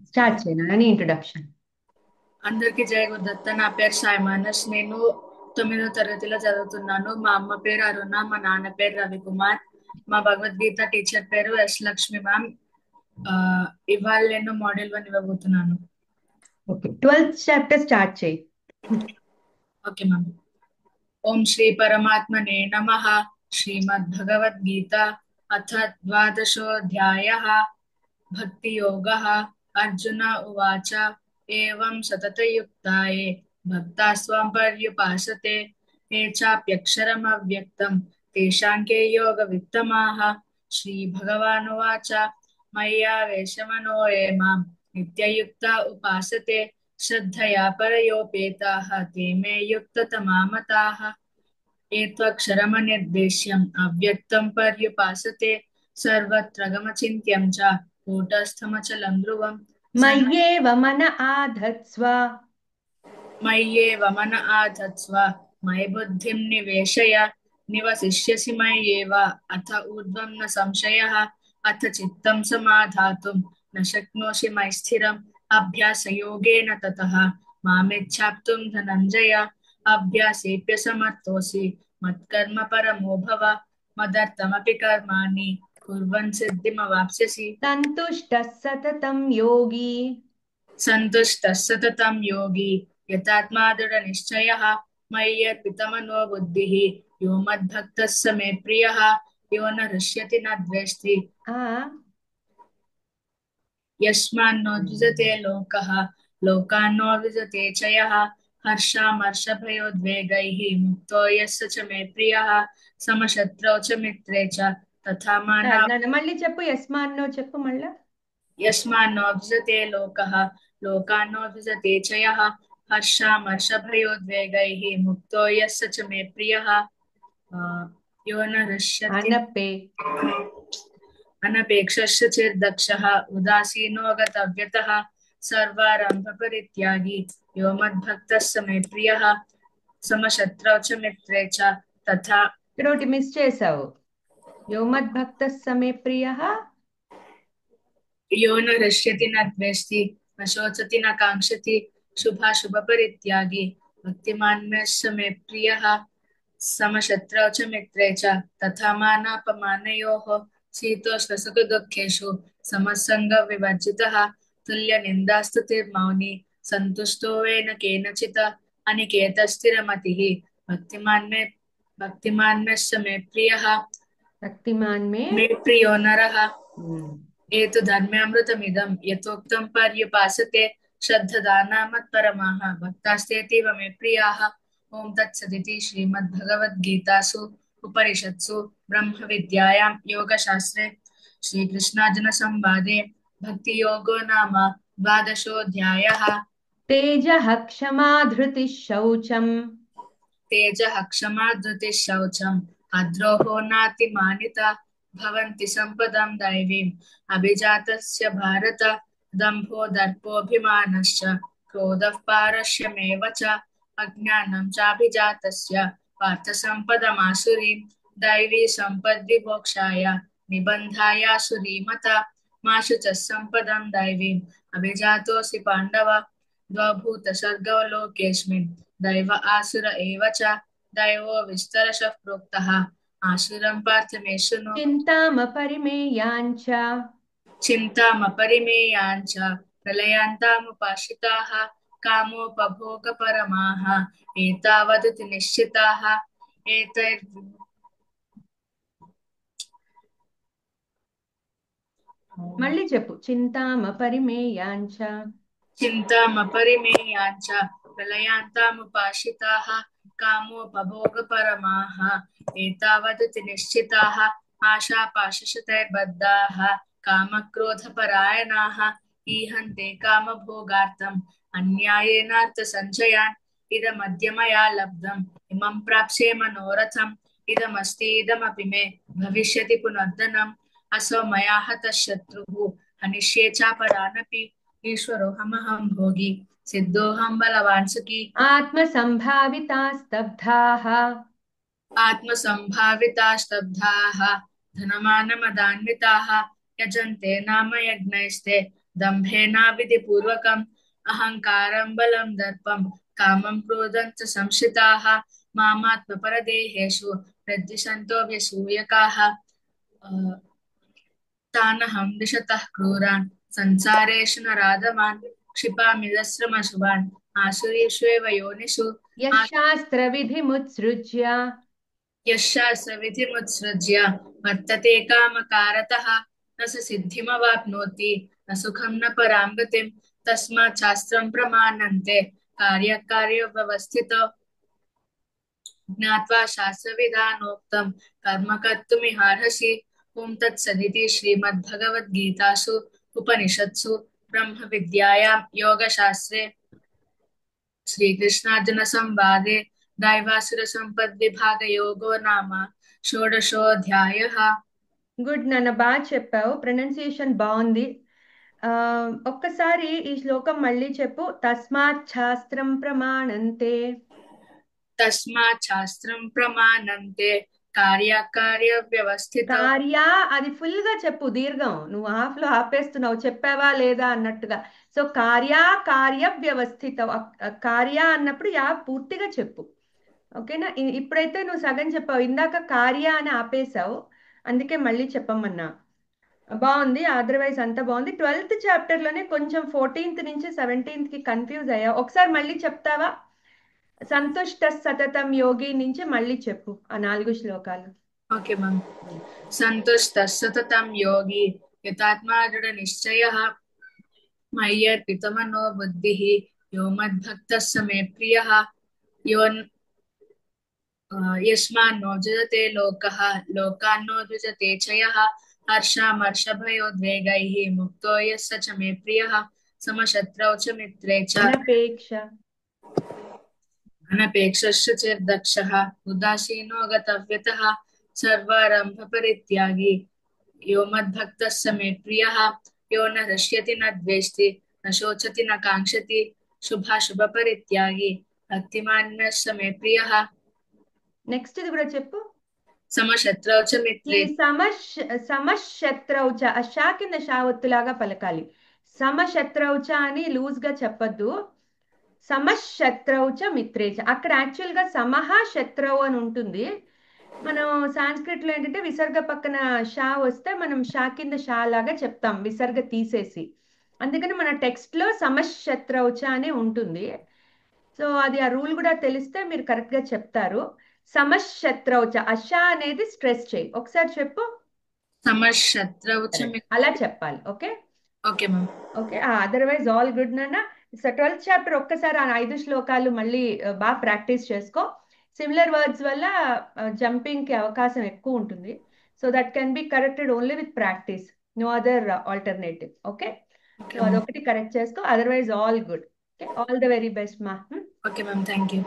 Start చేయనా అని introduction. అందరికీ జయ గురుదత్త. నా పేరు సాయి మానస్. నేను 9వ తరగతిలో చదువుతున్నాను. మా అమ్మ పేరు అరుణ, మా నాన్న పేరు రవికుమార్. మా భగవద్గీత టీచర్ పేరు ఎస్ లక్ష్మి మ్యామ్. ఆ, ఇవాళ నేను మోడల్ 1 ఇవ్వబోతున్నాను. ఓకే, 12th చాప్టర్ స్టార్ట్ చేయి. Okay ma'am. ఓం శ్రీ పరమాత్మనే నమః. శ్రీమద్భగవద్గీత అథ ద్వాదశోऽధ్యాయः. భక్తి యోగः. అర్జున ఉవాచ ఏవం సతతయుక్తాయే భక్తాస్త్వాం పర్యుపాసతే ఏ చాప్యక్షరమవ్యక్తం తేషాం కే యోగవిత్తమాః. శ్రీభగవానువాచ మయ్యావేశమనో ఏ మాం నిత్యయుక్తా ఉపాసతే శ్రద్ధయా పరయోపేతాః ते मे युक्ततमा मताः. ये त्वक्षरमनिर्देश्यम् अव्यक्तं पर्युपासते सर्वत्र गमचिन्त्यं च कूटस्थमचलं ध्रुवं మయ్యేవ మన ఆధత్స్వ. मय्येव मन आधत्स्व. मयि बुद्धिं निवेशय निवसिष्यसि मय्येव अथ ऊर्ध्वं न संशयः. अथ चित्तं समाधातुं न शक्नोषि मयि स्थिरम् अभ्यासयोगेन ततः मामिच्छाप्तुं धनञ्जय. अभ्यासेऽप्यसमर्थोऽसि मत्कर्म परमो भव मदर्थमपि कर्माणि कुर्वन् सिद्धिमवाप्स्यसि. సంతుష్టः సతతం యోగి. सन्तुष्टः सततं योगी यतात्मा दृढनिश्चयः मय्यर्पितमनो बुद्धिः यो मद्भक्तः स मे प्रियः यो न हृष्यति न द्वेष्टि ఆ यस्मान्नो द्विजते लोकः लोकान्नो विजते च यः हर्षामर्षभयोद्वेगैः मुक्तो यस्य च मे प्रियः समशत्रौ च मित्रे च तथा माना మళ్ళీ చెప్పు, యస్మాన్నో చెప్పు మళ్ళా. यस्मान्नो द्विजते लोकः लोकान्नो द्विजते च यः हर्षामर्षभयोद्वेगैः मुक्तो यस्य च मे प्रियः यो न हृष्यति అనపే अनपेक्षश्च चिर्दक्षः उदासीनो गतव्यतः सर्वारम्भपरित्यागी यो मद्भक्तः स मे प्रियः समशत्रौ च मित्रे च तथा ఇక్కడ ఒకటి మిస్ చేసావు. యోమద్భక్త సమే ప్రియ. यो न हृष्यति न द्वेष्टि न शोचति न काङ्क्षति शुभाशुभपरित्यागी भक्तिमान् मे स मे प्रियः समशत्रौ च मित्रे च तथा मानापमानयोः शीतोष्णसुखदुःखेषु समसङ्गविवर्जितः तुल्यनिन्दास्तुतिर्मौनी सन्तुष्टो येन केनचित् अनिकेतस्थिरमतिः भक्तिमान् मे स मे प्रियः భక్తిమాన్ మే. मे प्रियो नरः ఉమ్. एतु धर्म्यामृतमिदं यथोक्तं पर्युपासते श्रद्धदाना मत्परमाः भक्तास्तेतीव मे प्रियाः. ॐ तत्सदिति श्रीमद्भगवद्गीतासु उपनिषत्सु ब्रह्मविद्यायां योगशास्त्रे श्रीकृष्णार्जुनसंवादे भक्तियोगो नाम द्वादशोऽध्यायः. తేజః క్షమా ధృతిః శౌచం. तेजः क्षमा धृतिः शौचम् अद्रोहो नातिमानिता भवन्ति सम्पदं दैवीम् अभिजातस्य भारत दम्भो दर्पोऽभिमानश्च क्रोधः पारस्यमेव च अज्ञानं चाभिजातस्य पार्थ सम्पदमासुरीं दैवी सम्पद्विमोक्षाय निबन्धायासुरीमता मा शुचः सम्पदं दैवीम् अभिजातोऽसि पाण्डव द्वौ भूतसर्गौ लोकेऽस्मिन् दैव आसुर एव च दैवो विस्तरशः प्रोक्तः आसुरं पार्थ मे शृणु చింతామపరిమేయాంచ. चिन्तामपरिमेयाञ्च प्रलयान्तामुपाश्रिताः कामोपभोगपरमाः एतावदिति निश्चिताः एतैर् మళ్ళీ చెప్పు, చింతామపరిమేయాంచ. चिन्तामपरिमेयाञ्च प्रलयान्तामुपाश्रिताः कामोपभोगपरमाः एतावदिति निश्चिताः आशापाशशतैर्बद्धाः कामक्रोधपरायणाः ईहन्ते कामभोगार्थम् अन्यायेनार्थसञ्चयान् इदमद्य मया लब्धम् इमं प्राप्स्ये मनोरथम् इदमस्ति इदमपि मे भविष्यति पुनर्धनम् असौ मया हतः शत्रुः हनिष्ये चापरानपि ईश्वरोऽहमहं भोगी सिद्धोऽहं बलवान् सुखी ఆత్మసంభావితా స్తబ్ధాః. आत्मसम्भाविताः स्तब्धाः धनमानमदान्विताः यजन्ते नाम यज्ञैस्ते दम्भेनाविधिपूर्वकम् अहङ्कारं बलं दर्पं कामं क्रोधं च संश्रिताः मामात्मपरदेहेषु प्रद्विषन्तो व्यसूयकाः तानहं दिशतः क्रूरान् संसारेषु नराधमान् क्षिपामि दस्रमशुभान् आसुरीष्वेव योनिषु यशास्त्रविधिमुत्सृज्य यशास्त्रविधिमुत्सृज्य वर्तते कामकारतः न स सिद्धिमवाप्नोति न सुखं न परां गतिं तस्मात् शास्त्रं प्रमाणन्ते कार्यकार्यव्यवस्थितो ज्ञात्वा शास्त्रविधानोक्तं कर्म कर्तुमिहार्हसि ॐ तत्सदिति श्रीमद्भगवद्गीतासु उपनिषत्सु ब्रह्मविद्यायां योगशास्त्रे श्रीकृष्णार्जुनसंवादे दैवासुरसम्पद्विभागयोगो नाम షోడశోధ్యాయః. గుడ్ నాన్న, బాగా చెప్పావు. ప్రొనౌన్సియేషన్ బాగుంది. ఒక్కసారి ఈ శ్లోకం మళ్ళీ చెప్పు. తస్మాత్ శాస్త్రం ప్రమాణంతే. తస్మాత్ శాస్త్రం ప్రమాణంతే కార్యకార్య వ్యవస్థిత. కార్య అది ఫుల్ గా చెప్పు, దీర్ఘం. నువ్వు హాఫ్ లో ఆపేస్తున్నావు, చెప్పావా లేదా అన్నట్టుగా. సో కార్య వ్యవస్థిత. కార్య అన్నప్పుడు యా పూర్తిగా చెప్పు. ఓకేనా? ఇప్పుడైతే నువ్వు సగం చెప్పావు, ఇందాక కార్య అని ఆపేశావు, అందుకే మళ్ళీ చెప్పమన్నా. బాగుంది, అదర్వైజ్ అంతా బాగుంది. 12th చాప్టర్ లోనే కొంచెం 14th నుంచి 17th కి కన్ఫ్యూజ్ అయ్యా. ఒకసారి మళ్ళీ చెప్తావా? సంతుష్ట సతతం యోగి నుంచి మళ్ళీ చెప్పు ఆ 4 శ్లోకాలు. Okay ma'am. సంతుష్ట సతతం యోగి యతాత్మా దృఢ నిశ్చయః మయ్యర్పితమనో బుద్ధిః యో మద్భక్తః స మే ప్రియః యస్మాన్నో జయతే లోకః లోకాన్నో ద్విజతే చ యః హర్షామర్షభయోద్వేగైః ముక్తో యస్స చ మే ప్రియః సమశత్రౌ చ మిత్రే చ అనపేక్షశ్చ చిర్దక్షః ఉదాసీనో గతవ్యతః సర్వారంభ పరిత్యాగి యో మద్భక్తః స మే ప్రియః యో న హృష్యతి న ద్వేష్టి న శోచతి న కాంక్షతి శుభాశుభ పరిత్యాగి భక్తిమాన్ స మే ప్రియః. నెక్స్ట్ ఇది కూడా చెప్పు. సమశత్రౌ చ మిత్రే. సమశత్రౌ చ షా కింద షా ఒత్తులాగా పలకాలి. సమశత్రౌ చ అని లూజ్ గా చెప్పద్దు. సమశత్రౌ చ మిత్రే చ. అక్కడ యాక్చువల్ గా సమహ శత్రౌ అని ఉంటుంది. మనం సాంస్క్రిట్ లో ఏంటంటే విసర్గ పక్కన షా వస్తే మనం షా కింద షా లాగా చెప్తాం, విసర్గ తీసేసి. అందుకని మన టెక్స్ట్ లో సమశత్రౌ చ అనే ఉంటుంది. సో అది ఆ రూల్ కూడా తెలిస్తే మీరు కరెక్ట్ గా చెప్తారు. సమశత్రౌ చ, అషా అనేది స్ట్రెస్ చేయి. ఒకసారి చెప్పు. సమశత్రౌ చ అలా చెప్పాలి. Okay okay ma'am. Okay, otherwise all good నాన్న. 12th చాప్టర్ ఒక్కసారి ఆ 5 శ్లోకాలు మళ్ళీ బాగా ప్రాక్టీస్ చేసుకో. సిమిలర్ వర్డ్స్ వల్ల జంపింగ్ కి అవకాశం ఎక్కువ ఉంటుంది. So that can be corrected only with practice, no other alternative. Okay, so అదొకటి కరెక్ట్ చేసుకో, otherwise all good. Okay, all the very best మా. Okay ma'am, thank you.